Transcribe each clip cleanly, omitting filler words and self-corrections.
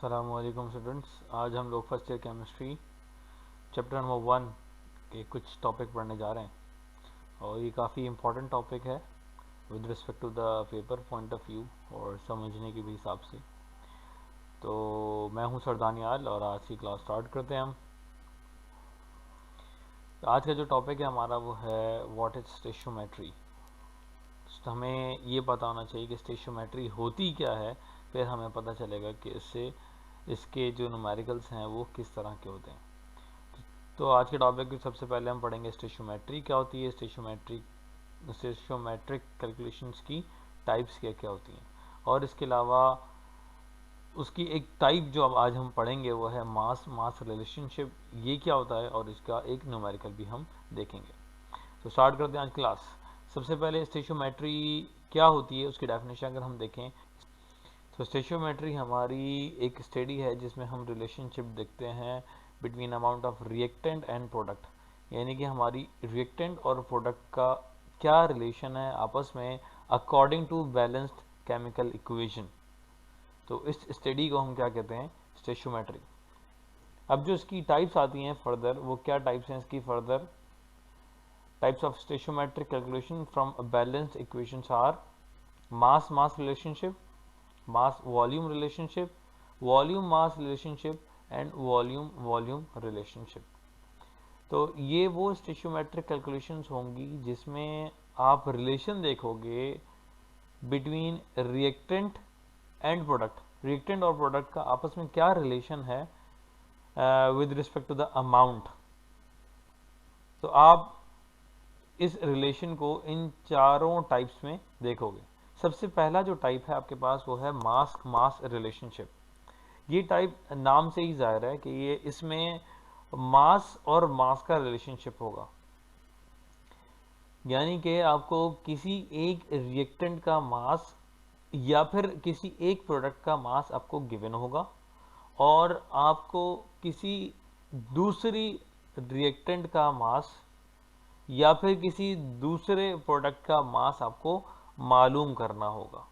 अस्सलामुअलैकुम स्टूडेंट्स। आज हम लोग first year chemistry chapter number 1 के कुछ टॉपिक पढ़ने जा रहे हैं और ये काफ़ी इम्पोर्टेंट टॉपिक है with respect to the paper point of view और समझने के भी हिसाब से। तो मैं हूं सरदानियाल और आज की क्लास स्टार्ट करते हैं हम। तो आज का जो टॉपिक है हमारा वो है व्हाट इज़ स्टेशियोमेट्री। हमें ये पता होना चाहिए कि स्टेशियोमेट्री होती क्या है, फिर हमें पता चलेगा कि इसके जो न्यूमेरिकल्स हैं वो किस तरह के होते हैं। तो आज के टॉपिक में सबसे पहले हम पढ़ेंगे स्टेशियोमेट्री क्या होती है, स्टेशियोमेट्रिक कैलकुलेशंस की टाइप्स क्या क्या होती हैं, और इसके अलावा उसकी एक टाइप जो अब आज हम पढ़ेंगे वो है मास मास रिलेशनशिप। ये क्या होता है और इसका एक न्यूमेरिकल भी हम देखेंगे। तो स्टार्ट करते हैं आज क्लास। सबसे पहले स्टेशियोमेट्री क्या होती है उसकी डेफिनेशन अगर हम देखें तो स्टेशियोमेट्री हमारी एक स्टडी है जिसमें हम रिलेशनशिप देखते हैं between amount of reactant and product, यानी कि हमारी रिएक्टेंट और प्रोडक्ट का क्या रिलेशन है आपस में according to balanced chemical equation. तो इस स्टडी को हम क्या कहते हैं, स्टेशियोमेट्री। अब जो इसकी टाइप्स आती हैं फर्दर, वो क्या टाइप्स हैं इसकी further types of stoichiometric calculation from balanced equations are mass mass relationship, mass volume relationship, volume mass relationship and volume volume relationship। तो ये वो स्टेशियोमेट्रिक कैलकुलेशंस होंगी जिसमें आप रिलेशन देखोगे between reactant and product. Reactant और प्रोडक्ट का आपस में क्या रिलेशन है with respect to the amount. तो आप इस रिलेशन को इन चारों टाइप्स में देखोगे। सबसे पहला जो टाइप है आपके पास वो है मास मास रिलेशनशिप। ये टाइप नाम से ही जाहिर है कि ये इसमें मास और मास का रिलेशनशिप होगा, यानी कि आपको किसी एक रिएक्टेंट का मास या फिर किसी एक प्रोडक्ट का मास आपको गिवन होगा और आपको किसी दूसरी रिएक्टेंट का मास या फिर किसी दूसरे प्रोडक्ट का मास आपको मालूम करना होगा।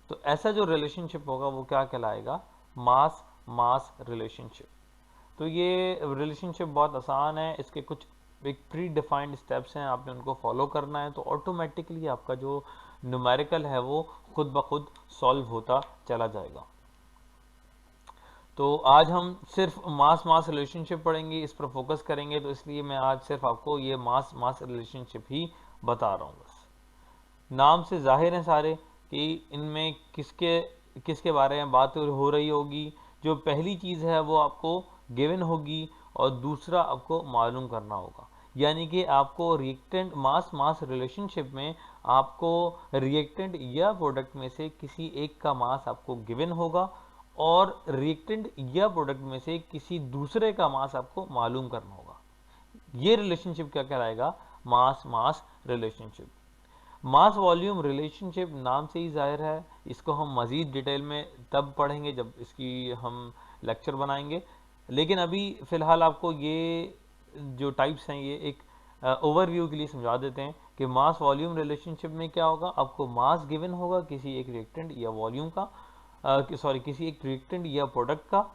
तो ऐसा जो रिलेशनशिप होगा वो क्या कहलाएगा, मास मास रिलेशनशिप। तो ये रिलेशनशिप बहुत आसान है, इसके कुछ एक प्री डिफाइंड स्टेप्स हैं, आपने उनको फॉलो करना है तो ऑटोमेटिकली आपका जो न्यूमेरिकल है वो खुद ब खुद सॉल्व होता चला जाएगा। तो आज हम सिर्फ मास मास रिलेशनशिप पढ़ेंगे, इस पर फोकस करेंगे, तो इसलिए मैं आज सिर्फ आपको ये मास मास रिलेशनशिप ही बता रहा हूँ। बस नाम से जाहिर है सारे कि इनमें किसके किसके बारे में बात हो रही होगी। जो पहली चीज़ है वो आपको गिवन होगी और दूसरा आपको मालूम करना होगा, यानी कि आपको रिएक्टेंट मास मास रिलेशनशिप में आपको रिएक्टेंट या प्रोडक्ट में से किसी एक का मास आपको गिवन होगा और रिएक्टेंट या प्रोडक्ट में से किसी दूसरे का मास आपको मालूम करना होगा। ये रिलेशनशिप क्या कहलाएगा, मास mass relationship. Mass volume relationship नाम से ही जाहिर है, इसको हम मज़ीद डिटेल में तब पढ़ेंगे जब इसकी हम लेक्चर बनाएंगे, लेकिन अभी फ़िलहाल आपको ये जो टाइप्स हैं ये एक ओवरव्यू के लिए समझा देते हैं कि मास वॉल्यूम रिलेशनशिप में क्या होगा। आपको मास गिवन होगा किसी एक रिएक्टेंट या वॉल्यूम का, किसी एक रिएक्टेंट या प्रोडक्ट का,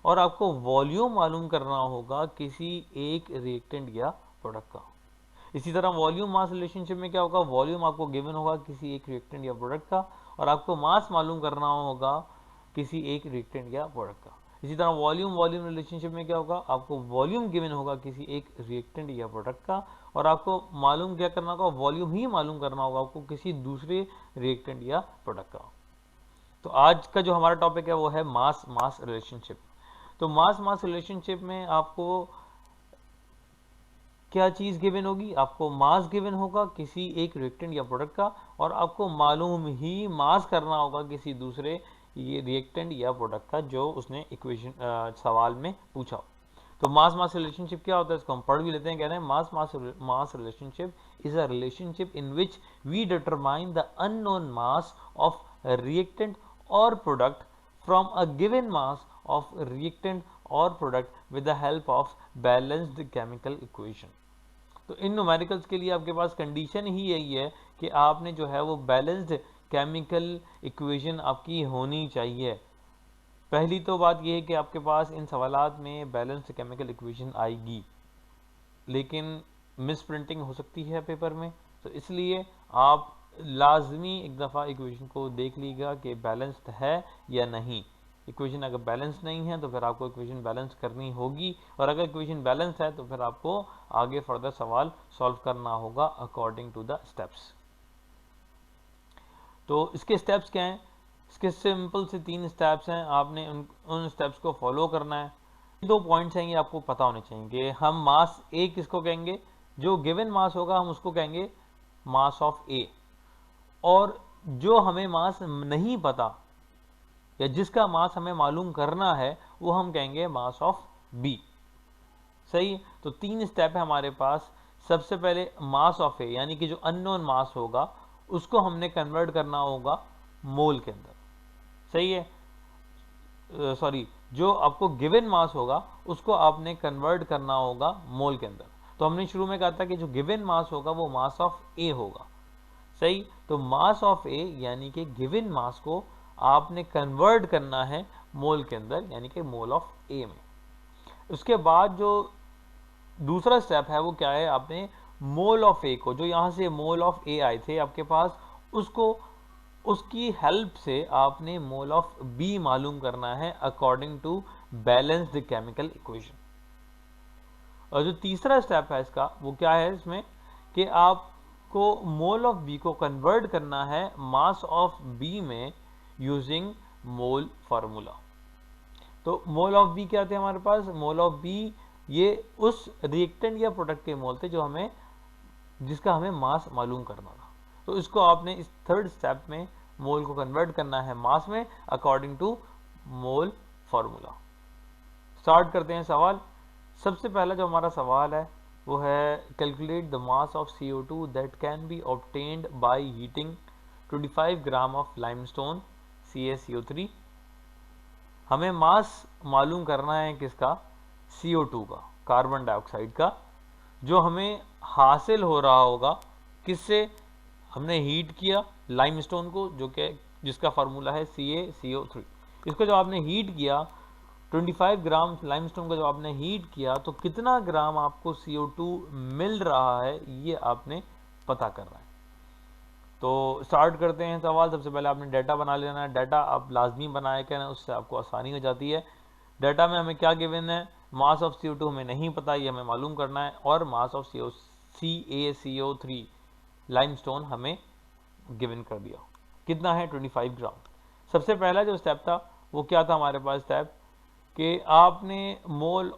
और आपको वॉल्यूम मालूम करना होगा किसी एक रिएक्टेंट या प्रोडक्ट का। इसी तरह वॉल्यूम मास रिलेशनशिप में क्या होगा, वॉल्यूम आपको गिवन होगा किसी एक रिएक्टेंट या प्रोडक्ट का और आपको मास मालूम करना होगा किसी एक रिएक्टेंट या प्रोडक्ट का। इसी तरह वॉल्यूम वॉल्यूम रिलेशनशिप में क्या होगा, आपको वॉल्यूम गिवन होगा किसी एक रिएक्टेंट या प्रोडक्ट का और आपको मालूम क्या करना होगा, वॉल्यूम ही मालूम करना होगा आपको किसी दूसरे रिएक्टेंट या प्रोडक्ट का। तो आज का जो हमारा टॉपिक है वो है मास मास रिलेशनशिप। तो मास मास रिलेशनशिप में आपको क्या चीज़ गिवन होगी, आपको मास गिवन होगा किसी एक रिएक्टेंट या प्रोडक्ट का और आपको मालूम ही मास करना होगा किसी दूसरे ये रिएक्टेंट या प्रोडक्ट का जो उसने इक्वेशन सवाल में पूछा। तो मास मास रिलेशनशिप क्या होता है इसको हम पढ़ भी लेते हैं। कह रहे हैं mass mass mass relationship is a relationship in which we determine the unknown mass of reactant और product from a given mass of reactant or product with the help of balanced chemical equation। तो इन numericals के लिए आपके पास condition ही यही है कि आपने जो है वो बैलेंस्ड केमिकल इक्वेशन आपकी होनी चाहिए। पहली तो बात यह है कि आपके पास इन सवालात में बैलेंस्ड केमिकल इक्वेशन आएगी, लेकिन मिस प्रिंटिंग हो सकती है पेपर में, तो इसलिए आप लाजमी एक दफ़ा इक्वेशन को देख लीजिएगा कि बैलेंस्ड है या नहीं। इक्वेशन अगर बैलेंस नहीं है तो फिर आपको इक्वेशन बैलेंस करनी होगी, और अगर इक्वेशन बैलेंस है तो फिर आपको आगे फर्दर सवाल सॉल्व करना होगा अकॉर्डिंग टू द स्टेप्स। तो इसके स्टेप्स क्या हैं? इसके सिंपल से 3 स्टेप्स हैं, आपने उन स्टेप्स को फॉलो करना है। 2 पॉइंट्स हैं ये आपको पता होने चाहिए कि हम मास ए किसको कहेंगे, जो गिवन मास होगा हम उसको कहेंगे मास ऑफ ए, और जो हमें मास नहीं पता या जिसका मास हमें मालूम करना है वो हम कहेंगे मास ऑफ बी। सही है, तो 3 स्टेप है हमारे पास। सबसे पहले मास ऑफ ए यानी कि जो अननोन मास होगा उसको हमने कन्वर्ट करना होगा मोल के अंदर। सही है, सॉरी, जो आपको गिवन मास होगा उसको आपने कन्वर्ट करना होगा मोल के अंदर। तो हमने शुरू में कहा था कि जो गिवन मास होगा वो मास ऑफ ए होगा। सही, तो मास ऑफ ए यानी कि गिवन मास को आपने कन्वर्ट करना है मोल के अंदर, यानी कि मोल ऑफ ए में। उसके बाद जो दूसरा स्टेप है वो क्या है, आपने मोल ऑफ ए को, जो यहाँ से मोल ऑफ ए आए थे आपके पास, उसको उसकी हेल्प से आपने मोल ऑफ बी मालूम करना है according to balanced chemical equation. और जो तीसरा स्टेप है इसका वो क्या है, इसमें कि आपको मोल ऑफ बी को कन्वर्ट करना है मास ऑफ बी में यूजिंग मोल फार्मूला। तो मोल ऑफ बी क्या थे हमारे पास, मोल ऑफ बी ये उस रिएक्टेंट या प्रोडक्ट के मोल थे जो हमें, जिसका हमें मास मालूम करना था। तो इसको आपने इस थर्ड स्टेप में मोल को कन्वर्ट करना है मास में according to mole formula. Start करते हैं सवाल। सबसे पहला जो हमारा सवाल है वो है calculate the mass of CO2 that can be obtained by heating 25 gram of limestone CaCO3। हमें मास मालूम करना है किसका, CO2 का, कार्बन डाइऑक्साइड का, जो हमें हासिल हो रहा होगा किससे, हमने हीट किया लाइमस्टोन को, जो कि जिसका फार्मूला है CaCO3। इसको जो आपने हीट किया 25 ग्राम लाइमस्टोन को, जब आपने हीट किया तो कितना ग्राम आपको CO2 मिल रहा है ये आपने पता करना है। तो स्टार्ट करते हैं सवाल। सबसे पहले आपने डाटा बना लेना है। डाटा आप लाजमी बनाए क्या, उससे आपको आसानी हो जाती है। डाटा में हमें क्या गिवन है, मास ऑफ CO2 हमें नहीं पता, ये हमें मालूम करना है, और मास ऑफ CaCO3 लाइमस्टोन हमें गिवन कर दिया, कितना है 25 ग्राम। सबसे पहला जो स्टेप था वो क्या था हमारे पास स्टेप, कि आपने मोल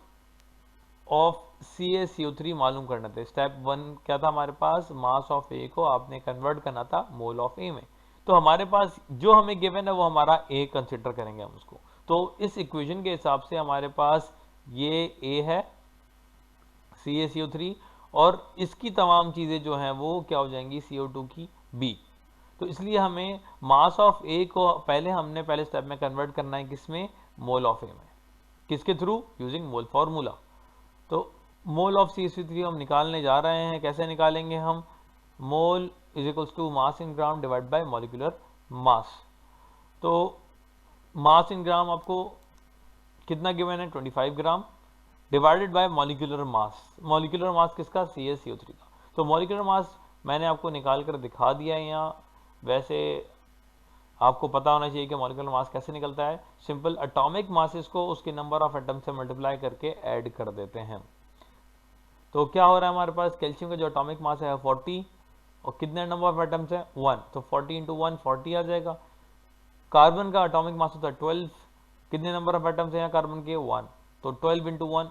ऑफ CaCO3 मालूम करना था। स्टेप 1 क्या था हमारे पास, मास ऑफ ए को आपने कन्वर्ट करना था मोल ऑफ ए में। तो हमारे पास जो हमें गिवन है वो हमारा ए कंसिडर करेंगे हम उसको। तो इस इक्वेशन के हिसाब से हमारे पास ये ए है CaCO3, और इसकी तमाम चीज़ें जो हैं वो क्या हो जाएंगी, CO2 की बी। तो इसलिए हमें मास ऑफ ए को हमने पहले स्टेप में कन्वर्ट करना है किसमें, मोल ऑफ ए में। किसके थ्रू, यूजिंग मोल फार्मूला। तो मोल ऑफ CaCO3 हम निकालने जा रहे हैं। कैसे निकालेंगे हम, mole is equals to mass in gram divide by molecular mass. तो मास इन ग्राम आपको कितना गिवन है, 25 gram, divided by molecular mass. Molecular mass किसका, CaCO3 का। तो मॉलिक्यूलर मास मैंने आपको निकाल कर दिखा दिया है यहाँ। वैसे आपको पता होना चाहिए कि मॉलिक्यूलर मास कैसे निकलता है। सिंपल एटॉमिक मासेस को उसके नंबर ऑफ एटम से मल्टीप्लाई करके ऐड कर देते हैं। तो क्या हो रहा है हमारे पास, कैल्शियम का जो एटॉमिक मास है 40, और कितने नंबर ऑफ एटम्स है 1, तो 40 इंटू 1 40 आ जाएगा। कार्बन का एटॉमिक मास होता है 12, कितने नंबर ऑफ एटम्स है यहाँ कार्बन के 1, तो 12 इंटू 1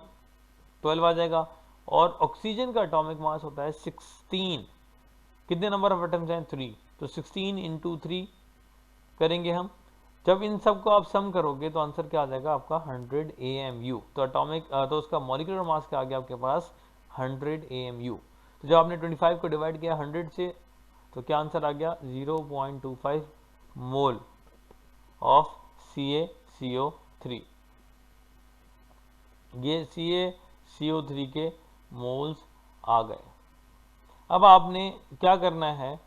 12 आ जाएगा। और ऑक्सीजन का एटॉमिक मास होता है 16, कितने नंबर ऑफ एटम्स हैं 3, तो 16 इंटू 3 करेंगे हम। जब इन सब को आप सम करोगे तो आंसर क्या आ जाएगा आपका 100 AMU। तो एटॉमिक तो उसका मॉलिक्यूलर मास क्या आ गया आपके पास 100 AMU। तो जब आपने 25 को डिवाइड किया 100 से तो क्या आंसर आ गया 0.25 मोल ऑफ CaCO3। ये CaCO3 के मोल्स आ गए। अब आपने क्या करना है,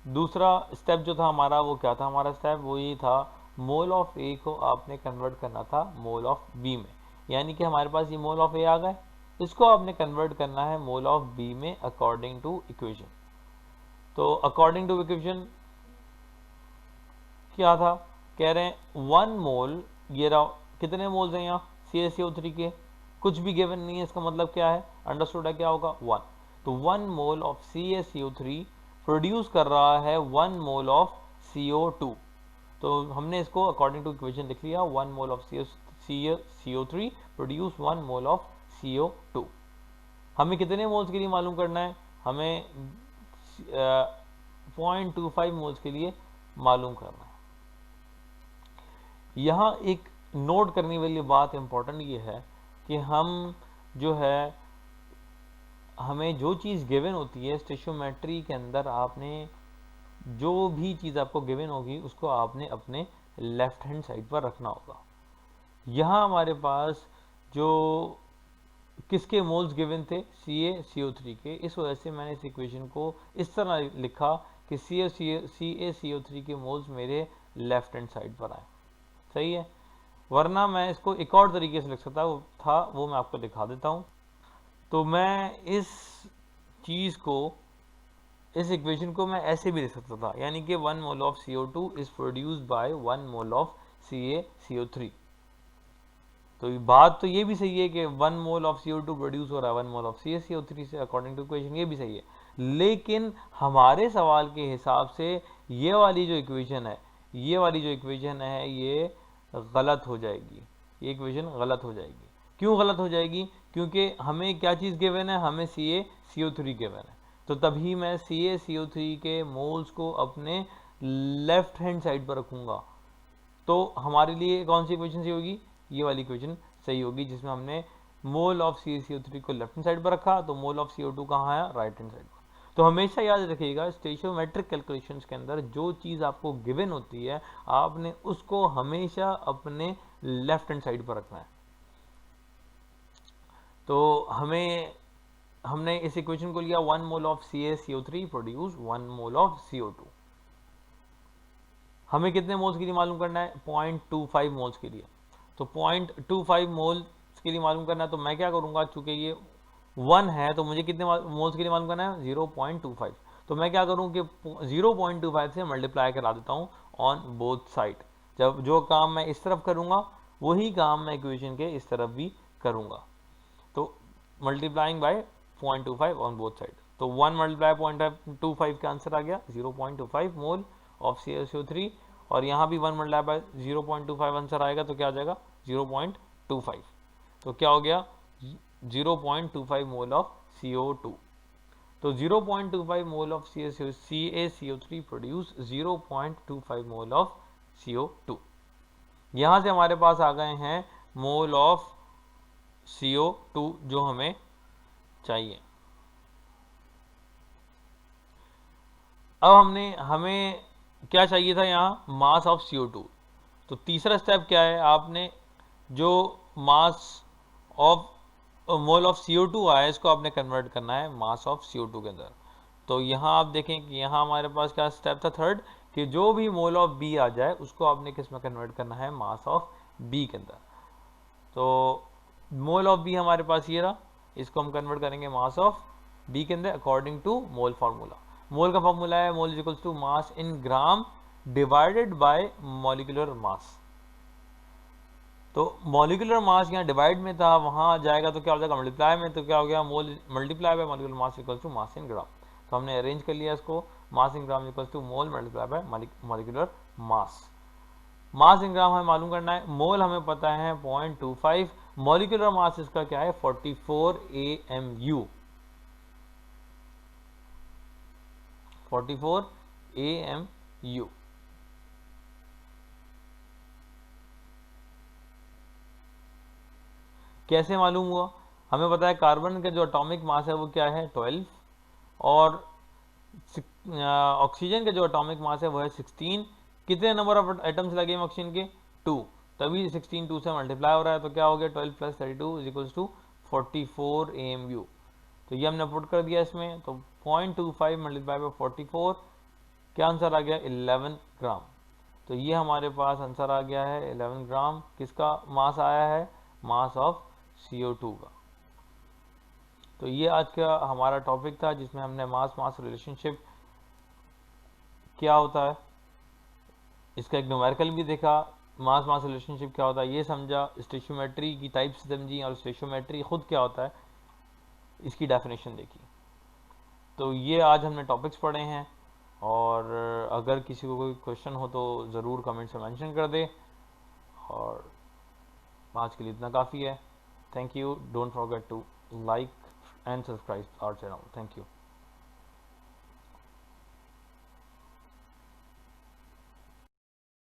दूसरा स्टेप जो था हमारा वो क्या था, हमारा स्टेप वो ये था मोल ऑफ ए को आपने कन्वर्ट करना था मोल ऑफ बी में, यानी कि हमारे पास ये मोल ऑफ ए आ गए, इसको आपने कन्वर्ट करना है मोल ऑफ बी में अकॉर्डिंग टू इक्वेशन। तो अकॉर्डिंग टू इक्वेशन क्या था, कह रहे हैं 1 मोल, ये रहा, कितने मोल्स हैं यहाँ CaCO3 के, कुछ भी गिवन नहीं है, इसका मतलब क्या है, अंडरस्टूड है क्या होगा 1। तो 1 मोल ऑफ CaCO3 प्रोड्यूस कर रहा है 1 मोल ऑफ CO2। तो हमने इसको अकॉर्डिंग टू इक्वेशन लिख लिया, 1 mole of CO3 produce 1 mole of CO2। हमें कितने मोल्स के लिए मालूम करना है, हमें 0.25 मोल्स के लिए मालूम करना है। यहाँ एक नोट करने वाली बात इंपॉर्टेंट ये है कि हम जो है, हमें जो चीज़ गिवन होती है स्टेशियोमेट्री के अंदर, आपने जो भी चीज़ आपको गिवन होगी उसको आपने अपने लेफ्ट हैंड साइड पर रखना होगा। यहाँ हमारे पास जो किसके मोल्स गिवन थे, CaCO3 के, इस वजह से मैंने इस इक्वेशन को इस तरह लिखा कि CaCO3 के मोल्स मेरे लेफ्ट हैंड साइड पर आए, सही है। वरना मैं इसको एक और तरीके से लिख सकता था, वो मैं आपको दिखा देता हूँ। तो मैं इस चीज़ को, इस इक्वेशन को मैं ऐसे भी लिख सकता था, यानी कि 1 mole of CO2 is produced by 1 mole of CaCO3। तो बात तो ये भी सही है कि 1 मोल ऑफ CO2 प्रोड्यूस हो रहा है 1 मोल ऑफ CaCO3 से, अकॉर्डिंग टू इक्वेशन ये भी सही है। लेकिन हमारे सवाल के हिसाब से ये वाली जो इक्वेशन है, ये वाली जो इक्वेशन है ये गलत हो जाएगी, ये इक्वेशन गलत हो जाएगी। क्यों गलत हो जाएगी, क्योंकि हमें क्या चीज़ गिवन है, हमें CaCO3 गिवन है। तो तभी मैं CaCO3 के मोल्स को अपने लेफ्ट हैंड साइड पर रखूँगा। तो हमारे लिए कौन सी इक्वेशन सही होगी, ये वाली इक्वेशन सही होगी, जिसमें हमने मोल ऑफ CaCO3 को लेफ्ट हैंड साइड पर रखा, तो मोल ऑफ CO2 कहाँ है, राइट हैंड साइड पर। तो हमेशा याद रखिएगा, स्टेशियोमेट्रिक कैलकुलेशंस के अंदर जो चीज़ आपको गिवन होती है, आपने उसको हमेशा अपने लेफ्ट हैंड साइड पर रखना है। तो हमने इस इक्वेशन को लिया, 1 mole of CaCO3 produce 1 mole of CO2। हमें कितने मोल्स के लिए मालूम करना है, 0.25 मोल्स के लिए। तो 0.25 मोल्स के लिए मालूम करना है, तो मैं क्या करूंगा, चूंकि ये 1 है तो मुझे कितने मोल्स के लिए मालूम करना है, 0.25। तो मैं क्या करूं कि 0.25 से मल्टीप्लाई करा देता हूं ऑन बोथ साइड। जब जो काम मैं इस तरफ करूंगा वही काम मैं इक्वेशन के इस तरफ भी करूंगा। तो multiplying by 0.25 on both side, तो 1 मल्टीप्लाई 0.25 का आंसर आ गया 0.25 मोल ऑफ CaCO3, और यहाँ भी 1 मल्टीप्लाई बाय 0.25 आंसर आएगा, तो क्या आ जाएगा 0.25। तो क्या हो गया 0.25 मोल ऑफ CO2। तो 0.25 mole of CaCO3 produce 0.25 mole of CO2। यहाँ से हमारे पास आ गए हैं मोल ऑफ CO2 जो हमें चाहिए। अब हमें क्या चाहिए था, यहाँ मास ऑफ CO2। तो तीसरा स्टेप क्या है, आपने जो mass of mole of CO2 आया इसको आपने कन्वर्ट करना है मास ऑफ CO2 के अंदर। तो यहाँ आप देखें कि यहाँ हमारे पास क्या स्टेप था, थर्ड, कि जो भी मोल ऑफ B आ जाए उसको आपने किस में कन्वर्ट करना है, मास ऑफ B के अंदर। तो मोल ऑफ B हमारे पास ये रहा, इसको हम कन्वर्ट करेंगे मास ऑफ B के अंदर according to mole formula. Mole का फार्मूला है mole is equals to mass in gram divided by molecular mass. तो मॉलिक्यूलर मास यहाँ डिवाइड में था, वहाँ जाएगा तो क्या हो जाएगा मल्टीप्लाई में, तो क्या हो गया mole multiply by molecular mass equals to mass in gram. तो हमने अरेंज कर लिया इसको, mass in gram equals to mole multiply by molecular mass. Mass in gram हमें मालूम करना है, मोल हमें पता है 0.25, मॉलिक्यूलर मास इसका क्या है 44 AMU, 44 AMU। कैसे मालूम हुआ, हमें पता है कार्बन का जो एटॉमिक मास है वो क्या है 12, और ऑक्सीजन का जो एटॉमिक मास है वो है 16। कितने नंबर ऑफ एटम्स लगे हैं ऑक्सीजन के 2, तभी 16 2 से मल्टीप्लाई हो रहा है, तो क्या हो गया 12 + 32 इज इक्वल्स टू 44 AMU। तो ये हमने पुट कर दिया इसमें, तो 0.25 मल्टीप्लाई बाय 44, क्या आंसर आ गया 11 ग्राम। तो ये हमारे पास आंसर आ गया है 11 ग्राम। किसका मास आया है? मास ऑफ CO2 का। तो ये आज का हमारा टॉपिक था जिसमें हमने मास मास रिलेशनशिप क्या होता है, इसका एक न्यूमेरिकल भी देखा, मास मास रिलेशनशिप क्या होता है ये समझा, स्टेशियोमेट्री की टाइप्स समझी और स्टेशियोमेट्री खुद क्या होता है इसकी डेफिनेशन देखी। तो ये आज हमने टॉपिक्स पढ़े हैं, और अगर किसी को कोई क्वेश्चन हो तो ज़रूर कमेंट्स में मेंशन कर दे। और आज के लिए इतना काफ़ी है। Thank you. Don't forget to like and subscribe our channel. Thank you.